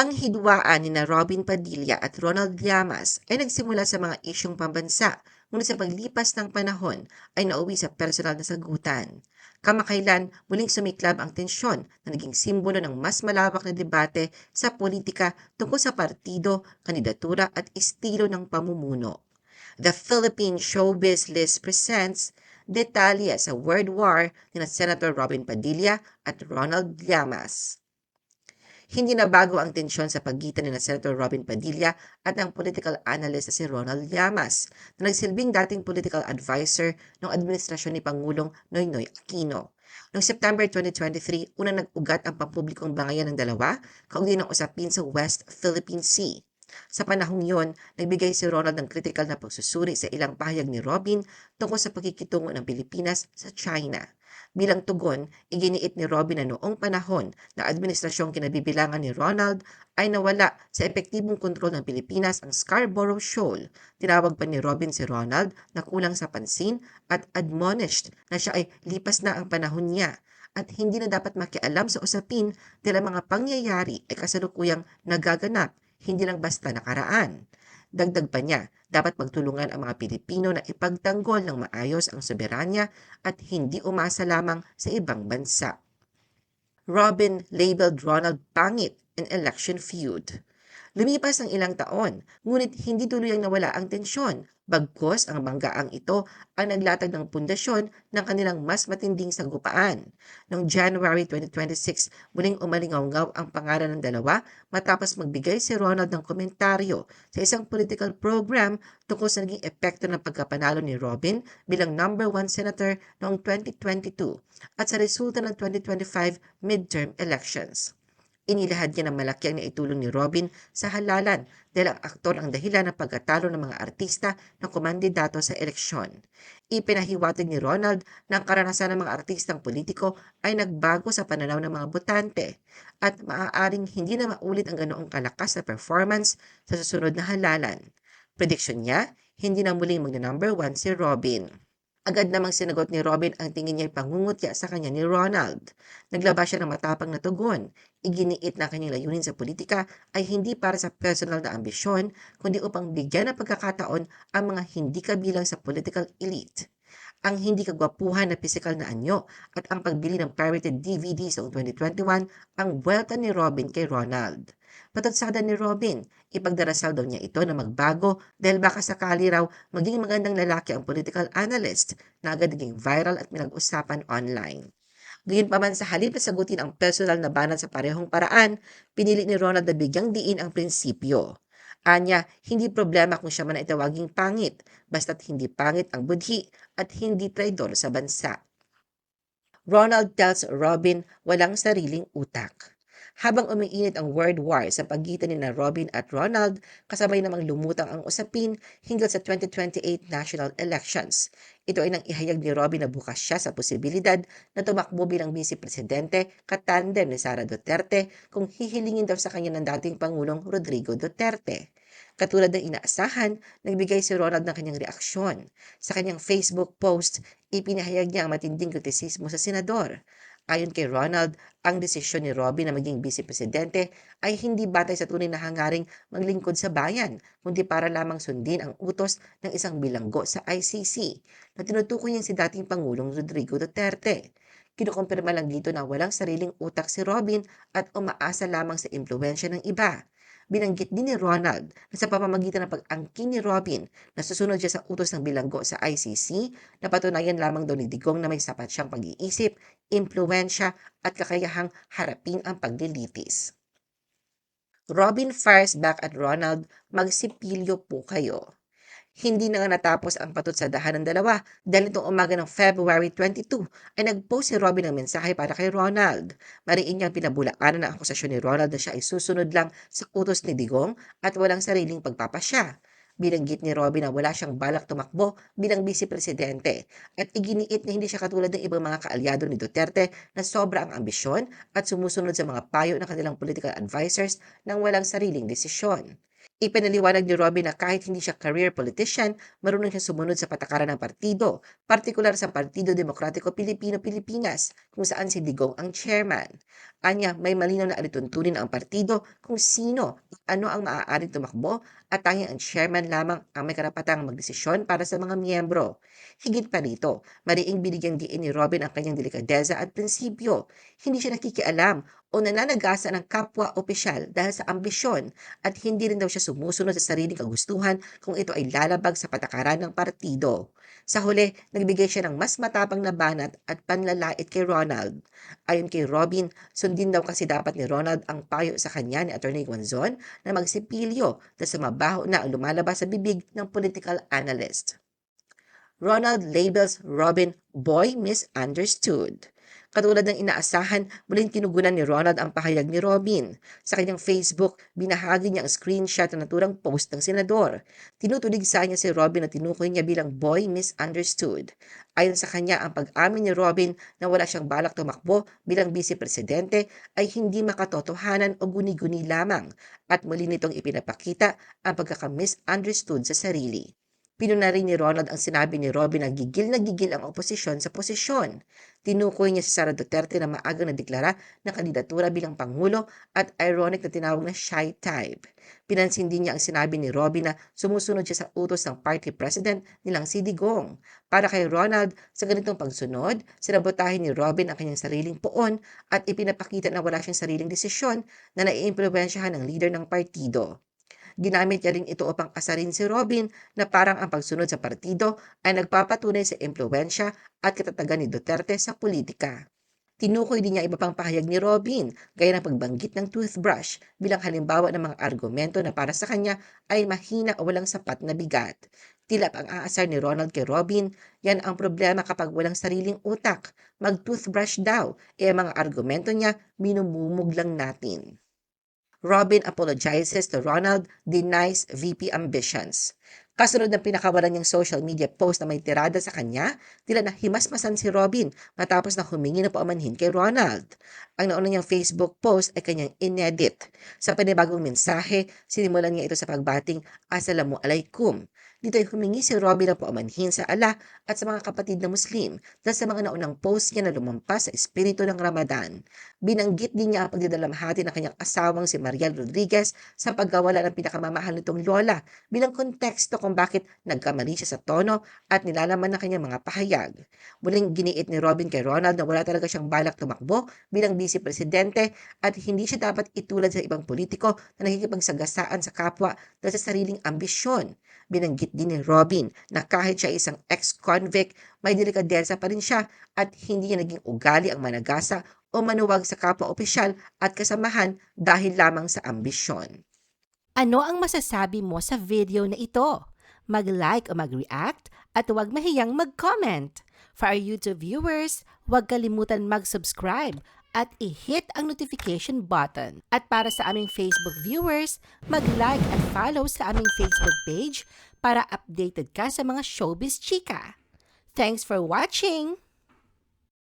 Ang hidwaan nina Robin Padilla at Ronald Llamas ay nagsimula sa mga isyung pambansa, ngunit sa paglipas ng panahon ay nauwi sa personal na sagutan. Kamakailan muling sumiklab ang tensyon na naging simbolo ng mas malawak na debate sa politika tungkol sa partido, kandidatura at estilo ng pamumuno. The Philippine Showbiz List presents detalye sa World War ni Senator Robin Padilla at Ronald Llamas. Hindi na bago ang tensyon sa pagitan ni Senator Robin Padilla at ang political analyst na si Ronald Llamas na nagsilbing dating political advisor ng administrasyon ni Pangulong Noynoy Aquino. Noong September 2023, unang nag-ugat ang pampublikong bangayan ng dalawa kaugnay ng usapin sa West Philippine Sea. Sa panahong yon, nagbigay si Ronald ng kritikal na pagsusuri sa ilang pahayag ni Robin tungkol sa pagkikitungo ng Pilipinas sa China. Bilang tugon, iginiit ni Robin na noong panahon na administrasyong kinabibilangan ni Ronald ay nawala sa epektibong kontrol ng Pilipinas ang Scarborough Shoal. Tinawag pa ni Robin si Ronald na kulang sa pansin at admonished na siya ay lipas na ang panahon niya at hindi na dapat makialam sa usapin dahil ang mga pangyayari ay kasalukuyang nagaganap, hindi lang basta nakaraan. Dagdag pa niya, dapat magtulungan ang mga Pilipino na ipagtanggol ng maayos ang soberanya at hindi umasa lamang sa ibang bansa. Robin labeled Ronald pangit in election feud. Lumipas ang ilang taon, ngunit hindi tuluyang nawala ang tensyon. Bagkus ang banggaang ito ang naglatag ng pundasyon ng kanilang mas matinding sagupaan. Noong January 2026, muling umalingaw-ngaw ang pangalan ng dalawa matapos magbigay si Ronald ng komentaryo sa isang political program tungkol sa naging epekto ng pagkapanalo ni Robin bilang number 1 senator noong 2022 at sa resulta ng 2025 midterm elections. Inilahad niya ng malaki ang naitulong ni Robin sa halalan dahil ang aktor ang dahilan ng pagkatalo ng mga artista na kumandidato sa eleksyon. Ipinahiwatig ni Ronald na ang karanasan ng mga artistang politiko ay nagbago sa pananaw ng mga botante at maaaring hindi na maulit ang ganoong kalakas na performance sa susunod na halalan. Prediksyon niya, hindi na muling magna-number 1 si Robin. Agad namang sinagot ni Robin ang tingin niya'y pangungutya sa kanya ni Ronald. Naglabas siya ng matapang na tugon. Iginiit na kanyang layunin sa politika ay hindi para sa personal na ambisyon, kundi upang bigyan ng pagkakataon ang mga hindi kabilang sa political elite. Ang hindi kagwapuhan na pisikal na anyo at ang pagbili ng pirated DVDs noong 2021 ang buwelta ni Robin kay Ronald. Patatsada ni Robin, ipagdarasal daw niya ito na magbago dahil baka sakali raw maging magandang lalaki ang political analyst na agad naging viral at pinag-usapan online. Gayunpaman sa halip na sagutin ang personal na banat sa parehong paraan, pinili ni Ronald na bigyang diin ang prinsipyo. Anya, hindi problema kung siya man ay tawaging pangit, basta't hindi pangit ang budhi at hindi traidor sa bansa. Ronald tells Robin walang sariling utak. Habang umiinit ang world war sa pagitan ni Robin at Ronald, kasabay namang lumutang ang usapin hinggil sa 2028 national elections. Ito ay nang ihayag ni Robin na bukas siya sa posibilidad na tumakbo bilang vice-presidente katandem ni Sara Duterte kung hihilingin daw sa kanya ng dating Pangulong Rodrigo Duterte. Katulad ng inaasahan, nagbigay si Ronald ng kanyang reaksyon. Sa kanyang Facebook post, ipinahayag niya ang matinding kritisismo sa senador. Ayon kay Ronald, ang desisyon ni Robin na maging vice-presidente ay hindi batay sa tunay na hangaring maglingkod sa bayan, kundi para lamang sundin ang utos ng isang bilanggo sa ICC na tinutukoy niyang si dating Pangulong Rodrigo Duterte. Kinukumpirma lang dito na walang sariling utak si Robin at umaasa lamang sa impluensya ng iba. Binanggit din ni Ronald na sa pamamagitan ng pag-angkin ni Robin na susunod siya sa utos ng bilanggo sa ICC, napatunayan lamang daw ni Digong na may sapat siyang pag-iisip, impluensya at kakayahang harapin ang paglilitis. Robin fires back at Ronald, magsipilyo po kayo. Hindi na nga natapos ang patutsadahan ng dalawa dahil nitong umaga ng February 22 ay nag-post si Robin ng mensahe para kay Ronald. Mariin niyang pinabulaanan ang akusasyon ni Ronald na siya ay susunod lang sa utos ni Digong at walang sariling pagpapasya. Binanggit ni Robin na wala siyang balak tumakbo bilang vice-presidente at iginiit na hindi siya katulad ng ibang mga kaalyado ni Duterte na sobra ang ambisyon at sumusunod sa mga payo ng kanilang political advisors nang walang sariling desisyon. Ipinaliwanag ni Robin na kahit hindi siya career politician, marunong siya sumunod sa patakaran ng partido, partikular sa Partido Demokratiko Pilipino-Pilipinas, kung saan si Digong ang chairman. Anya, may malinaw na alituntunin ang partido kung sino at ano ang maaaring tumakbo at tanging ang chairman lamang ang may karapatang magdesisyon para sa mga miyembro. Higit pa rito, mariing binigyang diin ni Robin ang kanyang delikadeza at prinsipyo. Hindi siya nakikialam o nananagasa ng kapwa opisyal dahil sa ambisyon at hindi rin daw siya sumusunod sa sariling kagustuhan kung ito ay lalabag sa patakaran ng partido. Sa huli, nagbigay siya ng mas matapang na banat at panlalait kay Ronald. Ayon kay Robin, sundin daw kasi dapat ni Ronald ang payo sa kanya ni Atty. Guanzon na magsipilyo dahil sa mabaho na ang lumalabas sa bibig ng political analyst. Ronald labels Robin boy misunderstood. Katulad ng inaasahan, muling tinugunan ni Ronald ang pahayag ni Robin. Sa kanyang Facebook, binahagi niya ang screenshot na naturang post ng senador. Tinutulig sa niya si Robin na tinukoy niya bilang boy misunderstood. Ayon sa kanya, ang pag-amin ni Robin na wala siyang balak tumakbo bilang vice-presidente ay hindi makatotohanan o guni-guni lamang at muli nitong ipinapakita ang pagkaka-misunderstood sa sarili. Pinuna rin ni Ronald ang sinabi ni Robin na gigil ang oposisyon sa posisyon. Tinukoy niya si Sara Duterte na maagang nadeklara ng kandidatura bilang Pangulo at ironic na tinawag na shy type. Pinansin din niya ang sinabi ni Robin na sumusunod siya sa utos ng party president nilang si Digong. Para kay Ronald, sa ganitong pagsunod, sinabotahin ni Robin ang kanyang sariling poon at ipinapakita na wala siyang sariling desisyon na naiimpluwensyahan ng leader ng partido. Ginamit niya rin ito upang asarin si Robin na parang ang pagsunod sa partido ay nagpapatunay sa impluensya at katatagan ni Duterte sa politika. Tinukoy din niya iba pang pahayag ni Robin, gaya ng pagbanggit ng toothbrush bilang halimbawa ng mga argumento na para sa kanya ay mahina o walang sapat na bigat. Tila ang aasar ni Ronald kay Robin, yan ang problema kapag walang sariling utak. Mag-toothbrush daw, ang mga argumento niya minumumog lang natin. Robin apologizes to Ronald, denies VP ambitions. Kasunod ng pinakawalan niyang social media post na may tirada sa kanya, tila na himasmasan si Robin matapos na humingi na paumanhin kay Ronald. Ang nauna niyang Facebook post ay kanyang inedit. Sa panibagong mensahe, sinimulan niya ito sa pagbating Assalamualaikum. Dito ay humingi si Robin na paumanhin sa Allah at sa mga kapatid na Muslim dahil sa mga naunang post niya na lumampas sa espiritu ng Ramadan. Binanggit din niya ang pagdidalamhati ng kanyang asawang si Mariel Rodriguez sa pagkawala ng pinakamamahal nitong lola bilang konteksto kung bakit nagkamali siya sa tono at nilalaman ng kanyang mga pahayag. Muling giniit ni Robin kay Ronald na wala talaga siyang balak tumakbo bilang vice-presidente at hindi siya dapat itulad sa ibang politiko na nakikipagsagasaan sa kapwa dahil sa sariling ambisyon. Binanggit din ni Robin na kahit siya isang ex-convict, may delikadesa pa rin siya at hindi niya naging ugali ang managasa o manuwag sa kapwa-opisyal at kasamahan dahil lamang sa ambisyon. Ano ang masasabi mo sa video na ito? Mag-like o mag-react at huwag mahiyang mag-comment. For our YouTube viewers, huwag kalimutan mag-subscribe at i-hit ang notification button. At para sa aming Facebook viewers, mag-like at follow sa aming Facebook page para updated ka sa mga showbiz chika. Thanks for watching!